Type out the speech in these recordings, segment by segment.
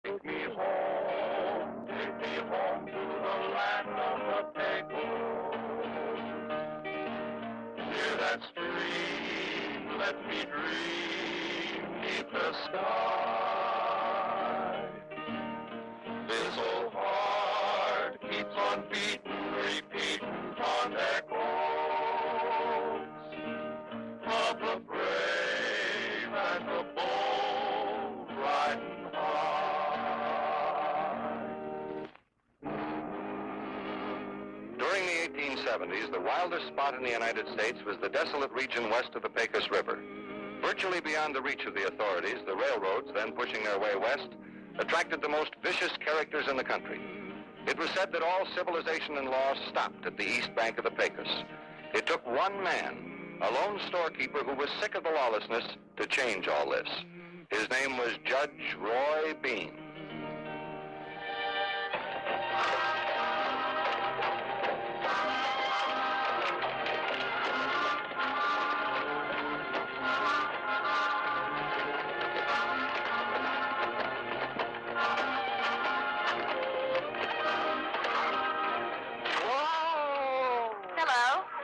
Take me home to the land of the Pecos. Near that stream, let me dream neath the sky. This old heart keeps on beating, repeating on echoes of the brave and the bold riding high. During the 1870s, the wildest spot in the United States was the desolate region west of the Pecos River. Virtually beyond the reach of the authorities, the railroads, then pushing their way west, attracted the most vicious characters in the country. It was said that all civilization and law stopped at the east bank of the Pecos. It took one man, a lone storekeeper who was sick of the lawlessness, to change all this. His name was Judge Roy Bean.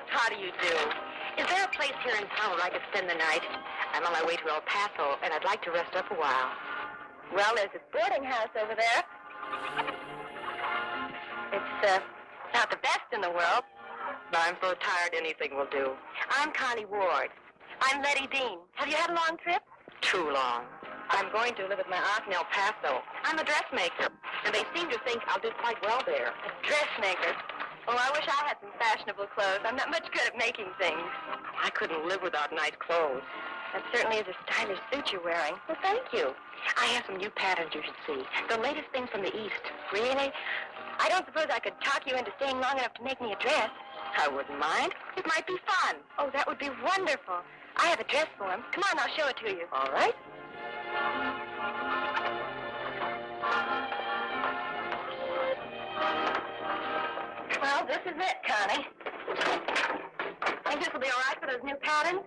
How do you do? Is there a place here in town where I could spend the night? I'm on my way to El Paso, and I'd like to rest up a while. Well, there's a boarding house over there. It's not the best in the world. But I'm so tired anything will do. I'm Connie Ward. I'm Letty Dean. Have you had a long trip? Too long. I'm going to live with my aunt in El Paso. I'm a dressmaker, and they seem to think I'll do quite well there. A dressmaker? Oh, I wish I had some fashionable clothes. I'm not much good at making things. I couldn't live without nice clothes. That certainly is a stylish suit you're wearing. Well, thank you. I have some new patterns you should see. The latest things from the East. Really? I don't suppose I could talk you into staying long enough to make me a dress. I wouldn't mind. It might be fun. Oh, that would be wonderful. I have a dress for him. Come on, I'll show it to you. All right. Well, this is it, Connie. Think this will be all right for those new patterns?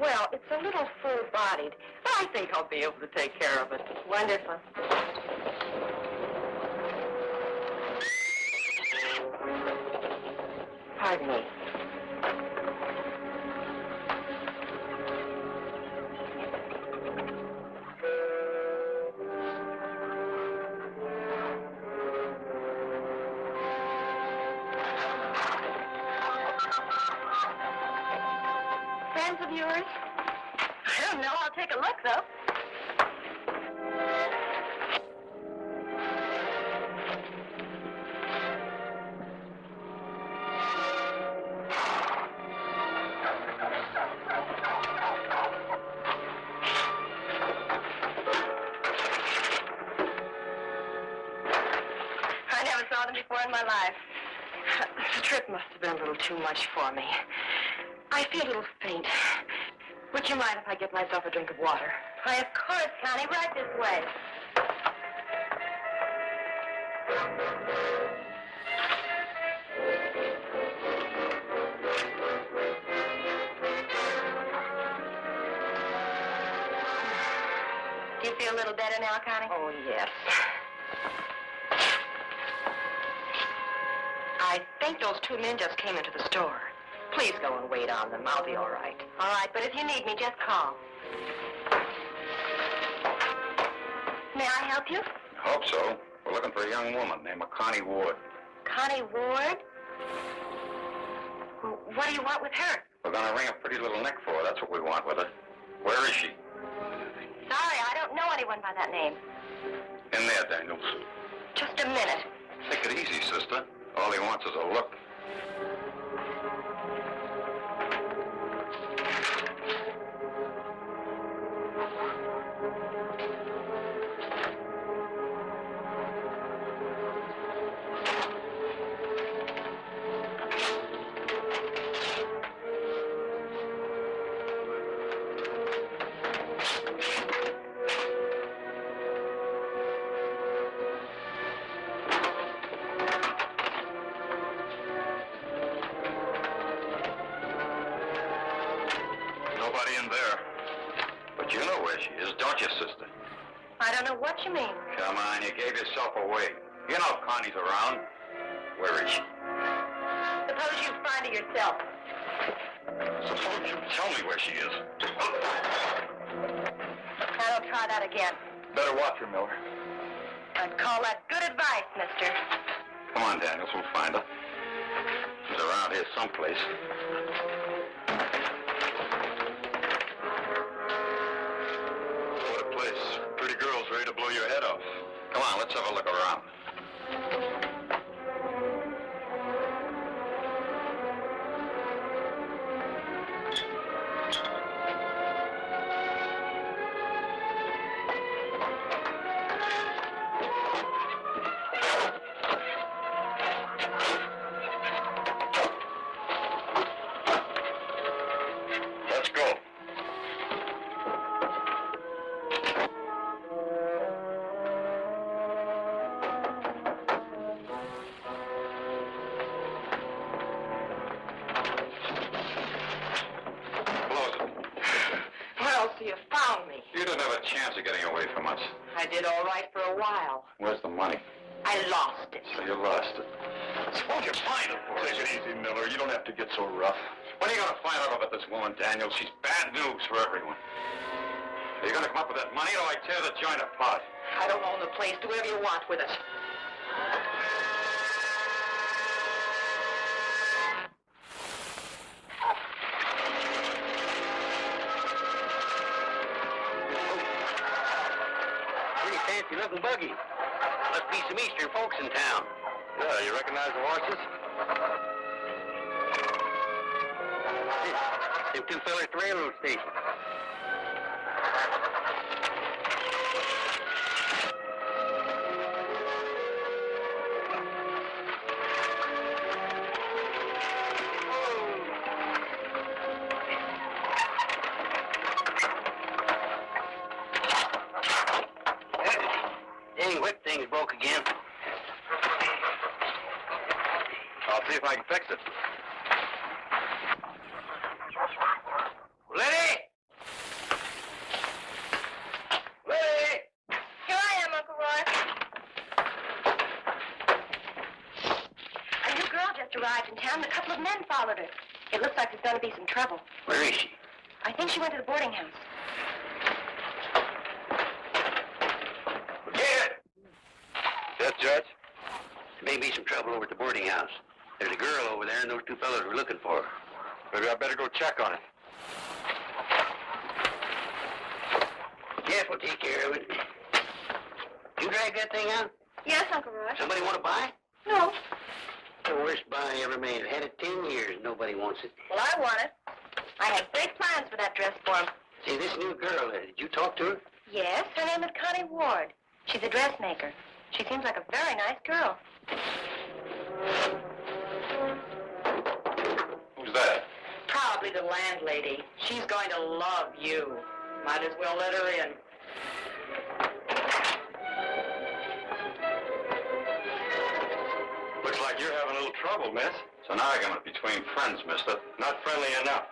Well, it's a little full-bodied, but I think I'll be able to take care of it. Wonderful. Pardon me. Friends of yours? I don't know. I'll take a look, though. I never saw them before in my life. The trip must have been a little too much for me. I feel a little faint. Would you mind if I get myself a drink of water? Why, of course, Connie. Right this way. Do you feel a little better now, Connie? Oh, yes. I think those two men just came into the store. Please go and wait on them. I'll be all right. All right, but if you need me, just call. May I help you? I hope so. We're looking for a young woman named Connie Ward. Connie Ward? What do you want with her? We're going to ring a pretty little neck for her. That's what we want with her. Where is she? Sorry, I don't know anyone by that name. In there, Daniels. Just a minute. Take it easy, sister. All he wants is a look. Nobody in there. But you know where she is, don't you, sister? I don't know what you mean. Come on, you gave yourself away. You know Connie's around. Where is she? Suppose you find her yourself. Suppose you tell me where she is. Now don't try that again. Better watch her, Miller. I'd call that good advice, mister. Come on, Daniels, we'll find her. She's around here someplace. What a place. Pretty girls ready to blow your head off. Come on, let's have a look around. Let's go. Close it. Well, so you found me. You didn't have a chance of getting away from us. I did all right for a while. Where's the money? I lost it. So you lost it. Suppose you find it for us. Take it easy, Miller. You don't have to get so rough. When are you going to find out about this woman, Daniel? She's bad news for everyone. Are you going to come up with that money, or I tear the joint apart? I don't own the place. Do whatever you want with it. Pretty fancy-looking buggy. Must be some eastern folks in town. Yeah, you recognize the horses? Them two fellers at the railroad station. Dang whip thing's broke again. I'll see if I can fix it. Liddy! Liddy! Here I am, Uncle Roy. A new girl just arrived in town, and a couple of men followed her. It looks like there's going to be some trouble. Where is she? I think she went to the boarding house. Yes, Judge? There may be some trouble over at the boarding house. There's a girl over there, and those two fellows we're looking for. Maybe I better go check on it. Jeff will take care of it. You drag that thing out? Yes, Uncle Roy. Somebody want to buy? No. The worst buy I ever made. Had it 10 years. Nobody wants it. Well, I want it. I have big plans for that dress form. See, this new girl, did you talk to her? Yes, her name is Connie Ward. She's a dressmaker. She seems like a very nice girl. Who's that? Probably the landlady. She's going to love you. Might as well let her in. Looks like you're having a little trouble, miss. It's an argument between friends, mister. Not friendly enough.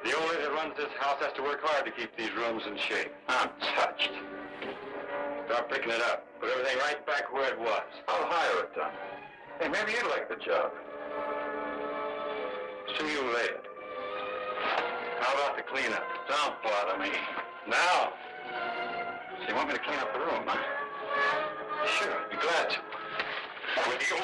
The old lady that runs this house has to work hard to keep these rooms in shape. I'm touched. Start picking it up. Put everything right back where it was. I'll hire it done. Hey, maybe you'd like the job. See you later. How about the cleanup? Don't bother me. Now. So you want me to clean up the room, huh? Sure, I'd be glad to. With you.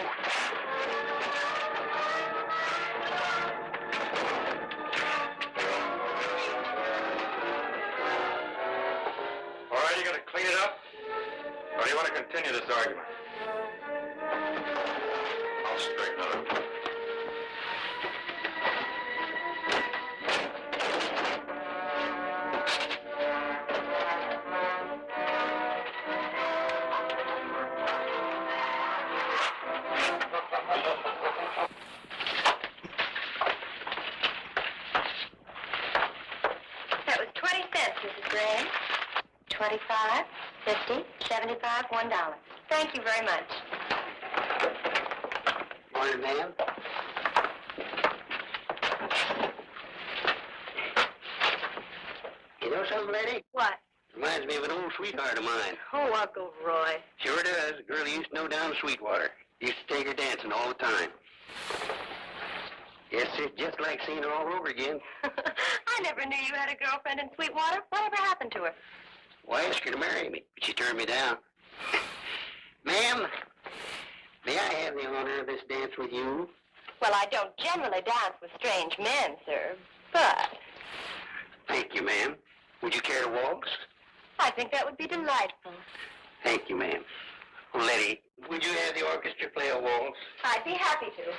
All right, you gonna clean it up? Or do you want to continue this argument? I'll straighten it up. That was 20 cents, Mrs. Graham. 25, 50, 75, $1. Thank you very much. Morning, ma'am. You know something, lady? What? Reminds me of an old sweetheart of mine. Oh, Uncle Roy. Sure does. A girl he used to know down in Sweetwater. Used to take her dancing all the time. Yes, it's just like seeing her all over again. I never knew you had a girlfriend in Sweetwater. Whatever happened to her? Well, I asked her to marry me, but she turned me down. Ma'am, may I have the honor of this dance with you? Well, I don't generally dance with strange men, sir, but Thank you, ma'am. Would you care to waltz? I think that would be delightful. Thank you, ma'am. Oh, Letty, would you have the orchestra play a waltz? I'd be happy to.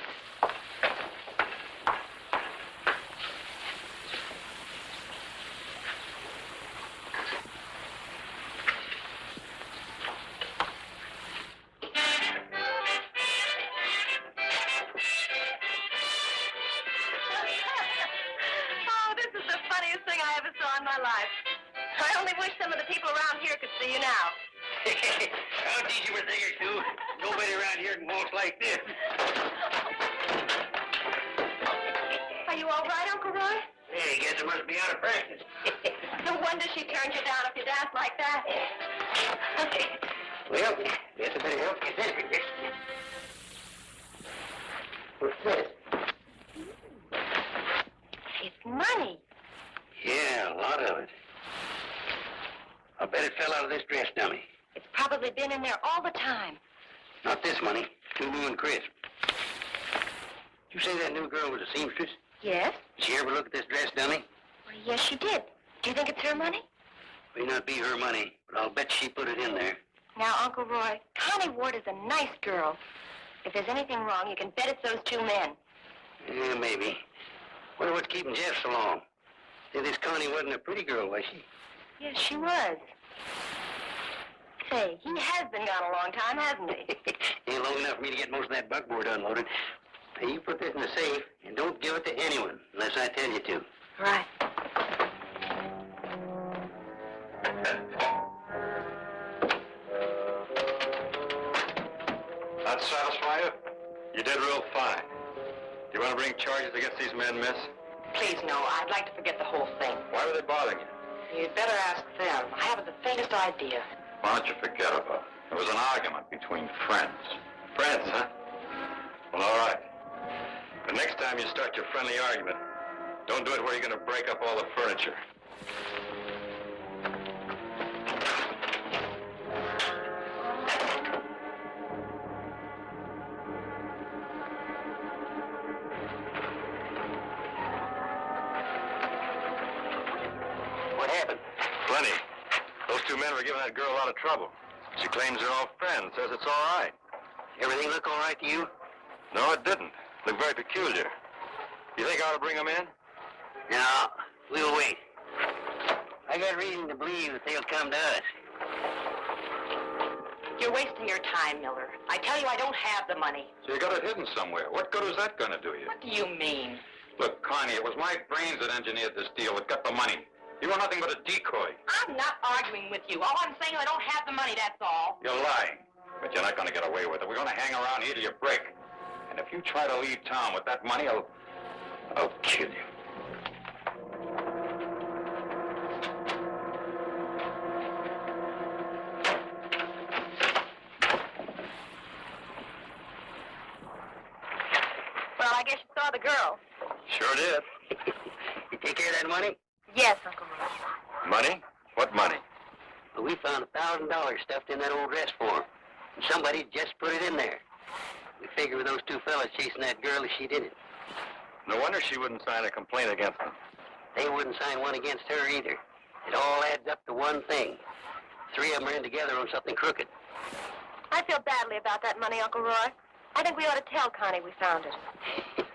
Oh, this is the funniest thing I ever saw in my life. I only wish some of the people around here could see you now. I'll teach you a thing or two. Nobody around here can waltz like this. Are you all right, Uncle Roy? Hey, guess I must be out of practice. No wonder she turned you down if you dance like that. Well, guess I better help you then. What's this? It's money. Yeah, a lot of it. I bet it fell out of this dress dummy. It's probably been in there all the time. Not this money. Tulu and Chris. You say that new girl was a seamstress? Yes? Did she ever look at this dress dummy? Well, yes, she did. Do you think it's her money? May not be her money, but I'll bet she put it in there. Now, Uncle Roy, Connie Ward is a nice girl. If there's anything wrong, you can bet it's those two men. Yeah, maybe. Wonder what's keeping Jeff so long. Say, this Connie wasn't a pretty girl, was she? Yes, she was. Say, he has been gone a long time, hasn't he? Ain't long enough for me to get most of that buckboard unloaded. Now, you put this in the safe, and don't give it to anyone, unless I tell you to. Right. That satisfy you? You did real fine. Do you want to bring charges against these men, miss? Please, no. I'd like to forget the whole thing. Why were they bothering you? You'd better ask them. I haven't the faintest idea. Why don't you forget about it? It was an argument between friends. Friends, huh? Well, all right. But next time you start your friendly argument, don't do it where you're going to break up all the furniture. What happened? Plenty. Those two men were giving that girl a lot of trouble. She claims they're all friends, says it's all right. Everything look all right to you? No, it didn't. Looked very peculiar. You think I ought to bring them in? No, we'll wait. I got reason to believe that they'll come to us. You're wasting your time, Miller. I tell you, I don't have the money. So you got it hidden somewhere. What good is that going to do you? What do you mean? Look, Connie, it was my brains that engineered this deal. It got the money. You were nothing but a decoy. I'm not arguing with you. All I'm saying is I don't have the money, that's all. You're lying. But you're not going to get away with it. We're going to hang around here till you break. And if you try to leave town with that money, I'll kill you. Well, I guess you saw the girl. Sure did. You take care of that money? Yes, Uncle Roy. Money? What money? Well, we found $1,000 stuffed in that old dress form. And somebody just put it in there. We figured with those two fellas chasing that girl that she did it. No wonder she wouldn't sign a complaint against them. They wouldn't sign one against her either. It all adds up to one thing. Three of them are in together on something crooked. I feel badly about that money, Uncle Roy. I think we ought to tell Connie we found it.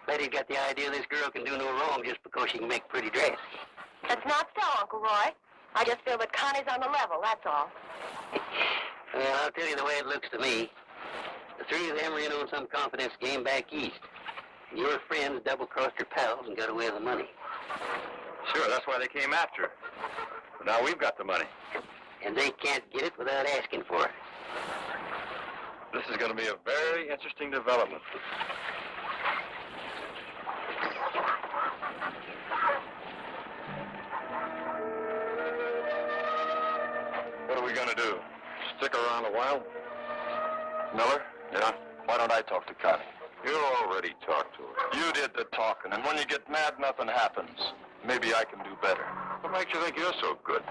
Letty's got the idea this girl can do no wrong just because she can make pretty dress. That's not so, Uncle Roy. I just feel that Connie's on the level, that's all. Well, I'll tell you the way it looks to me. The three of them are in on some confidence game back east. And your friends double-crossed your pals and got away with the money. Sure, that's why they came after her. But now we've got the money. And they can't get it without asking for it. This is going to be a very interesting development. are we gonna do? Stick around a while? Miller? Yeah? Why don't I talk to Connie? You already talked to her. You did the talking, and when you get mad, nothing happens. Maybe I can do better. What makes you think you're so good?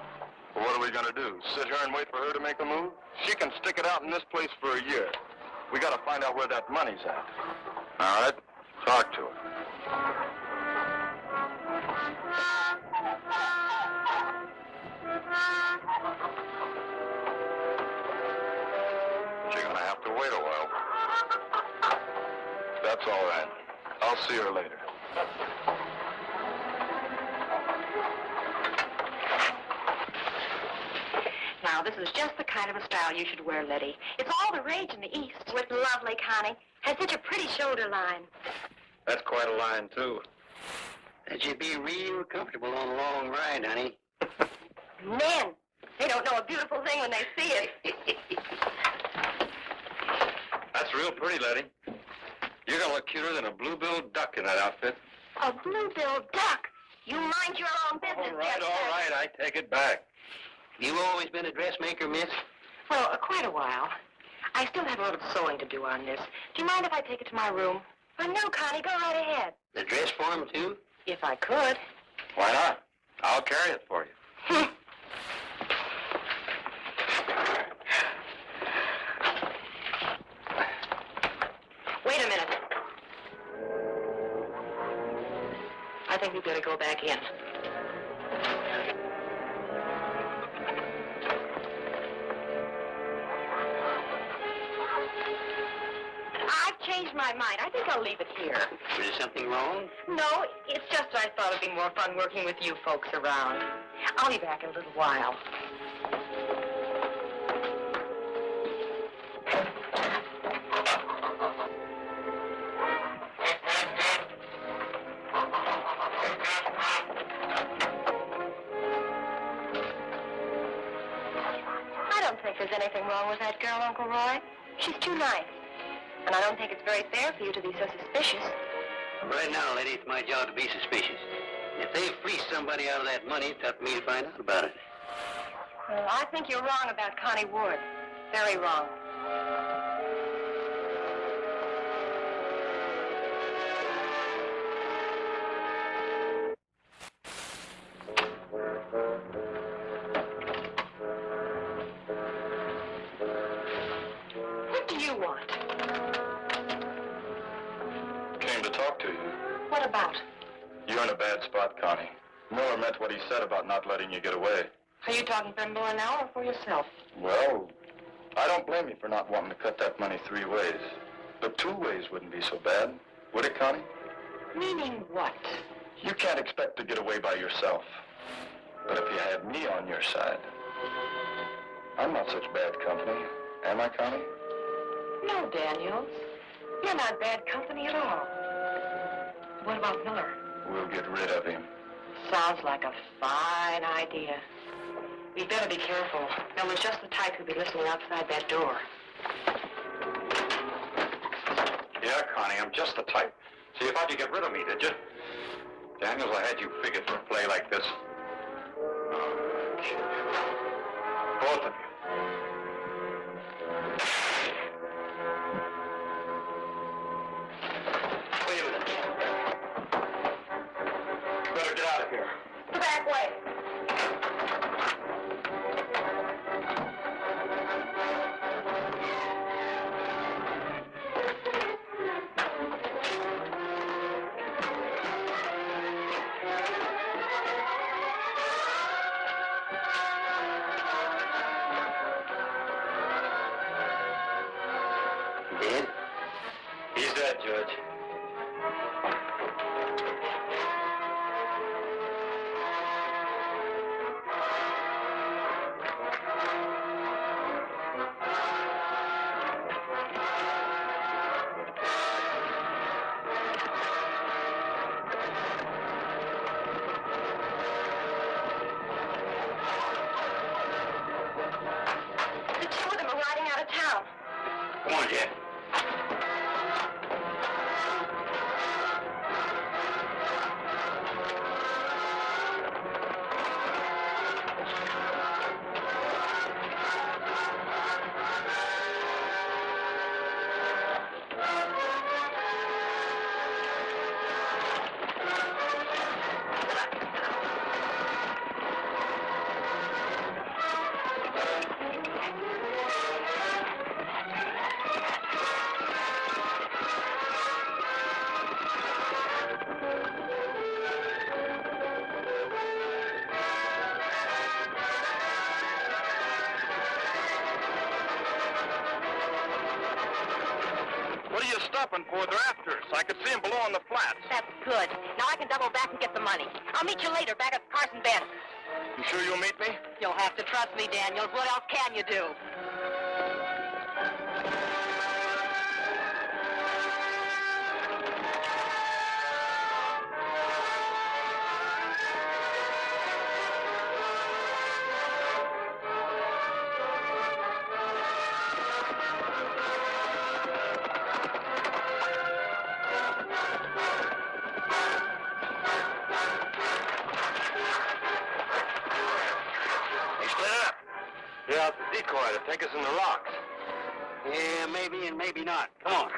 Well, what are we gonna do? Sit here and wait for her to make a move? She can stick it out in this place for a year. We gotta find out where that money's at. All right, talk to her. She's gonna have to wait a while. That's all right. I'll see her later. Now, this is just the kind of a style you should wear, Letty. It's all the rage in the East. Oh, it's lovely, Connie. Has such a pretty shoulder line. That's quite a line, too. That should be real comfortable on a long ride, honey. Men, they don't know a beautiful thing when they see it. That's real pretty, Letty. You're gonna look cuter than a blue-billed duck in that outfit. A blue-billed duck. You mind your own business, All right, I take it back. You always been a dressmaker, miss? Well, quite a while. I still have a little sewing to do on this. Do you mind if I take it to my room? Oh, no, Connie, go right ahead. The dress form, too? If I could. Why not? I'll carry it for you. Wait a minute. I think we better go back in. I've changed my mind. I think I'll leave it here. Is there something wrong? No, it's just I thought it'd be more fun working with you folks around. I'll be back in a little while. I don't think there's anything wrong with that girl, Uncle Roy. She's too nice. And I don't think it's very fair for you to be so suspicious. Right now, lady, it's my job to be suspicious. If they fleece somebody out of that money, it's up to me to find out about it. Well, I think you're wrong about Connie Wood. Very wrong. What do you want? Came to talk to you. What about? You're in a bad spot, Connie. Miller meant what he said about not letting you get away. Are you talking for Miller now or for yourself? Well, I don't blame you for not wanting to cut that money 3 ways. But 2 ways wouldn't be so bad, would it, Connie? Meaning what? You can't expect to get away by yourself. But if you had me on your side, I'm not such bad company, am I, Connie? No, Daniels. You're not bad company at all. What about Miller? We'll get rid of him. Sounds like a fine idea. We'd better be careful. Miller's just the type who'd be listening outside that door. Yeah, Connie, I'm just the type. So you thought you'd get rid of me, did you? Daniels, I had you figured for a play like this. Oh, kid. Both of you. Wait a minute. Better get out of here. The back way. Dead? He's dead, Judge. The 2 of them are riding out of town. Come on, Jack. up and poured their after us. I could see them below on the flats. That's good. Now I can double back and get the money. I'll meet you later back at Carson Bend. You sure you'll meet me? You'll have to trust me, Daniels. What else can you do? Yeah, it's a decoy to take us in the rocks. Yeah, maybe and maybe not. Come on.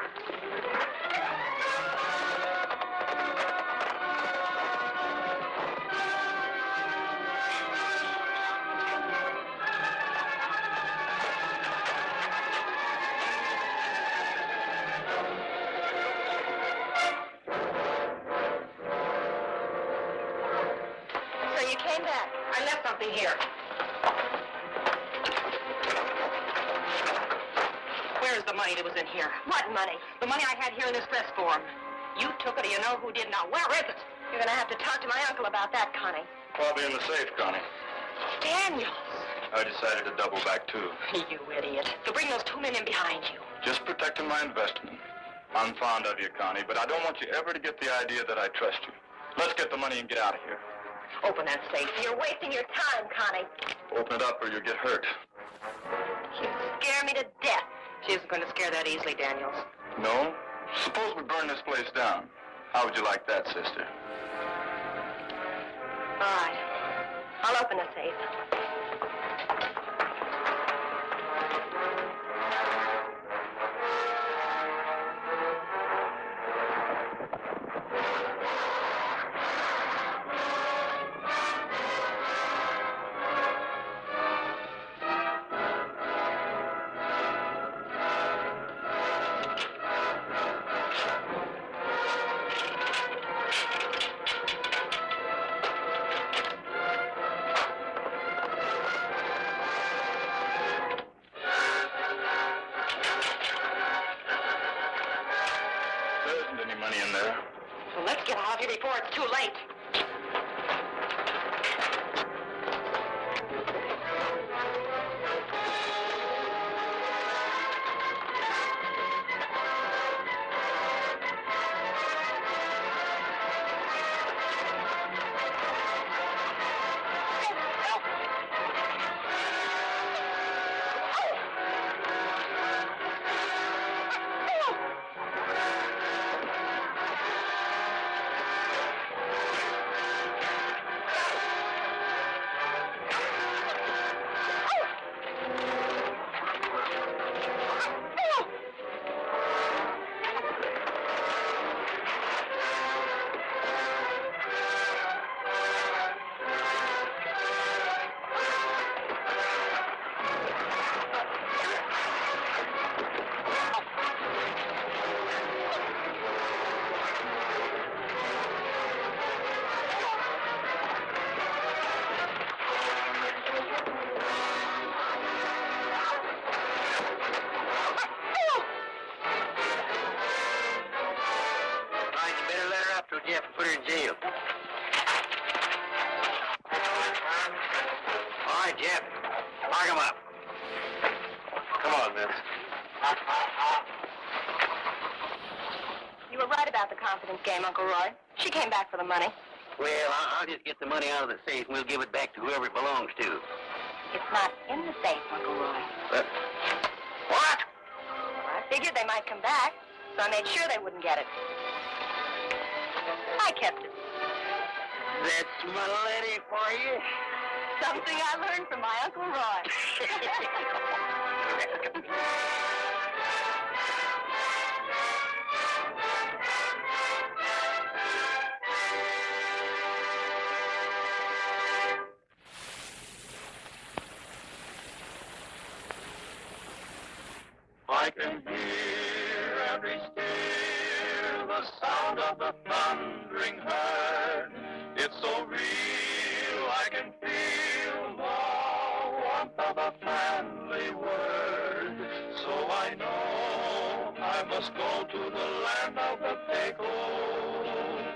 So you came back. I left something here. Where's the money that was in here? What money? The money I had here in this dress form. You took it, or you know who did. Now, where is it? You're going to have to talk to my uncle about that, Connie. Probably in the safe, Connie. Daniels. I decided to double back, too. You idiot. To bring those 2 men in behind you. Just protecting my investment. I'm fond of you, Connie, but I don't want you ever to get the idea that I trust you. Let's get the money and get out of here. Open that safe. You're wasting your time, Connie. Open it up or you'll get hurt. You scare me to death. She isn't going to scare that easily, Daniels. No? Suppose we burn this place down. How would you like that, sister? All right. I'll open the safe. So let's get out of here before it's too late. Jeff and put her in jail. All right, Jeff. Lock him up. Come on, Vince. You were right about the confidence game, Uncle Roy. She came back for the money. Well, I'll just get the money out of the safe and we'll give it back to whoever it belongs to. It's not in the safe, Uncle Roy. What? I figured they might come back, so I made sure they wouldn't get it. I kept it. That's my lady for you. Something I learned from my Uncle Roy. I can hear every steer, the sound of the thundering herd. It's so real, I can feel the warmth of a friendly word. So I know I I must go to the land of the Pecos.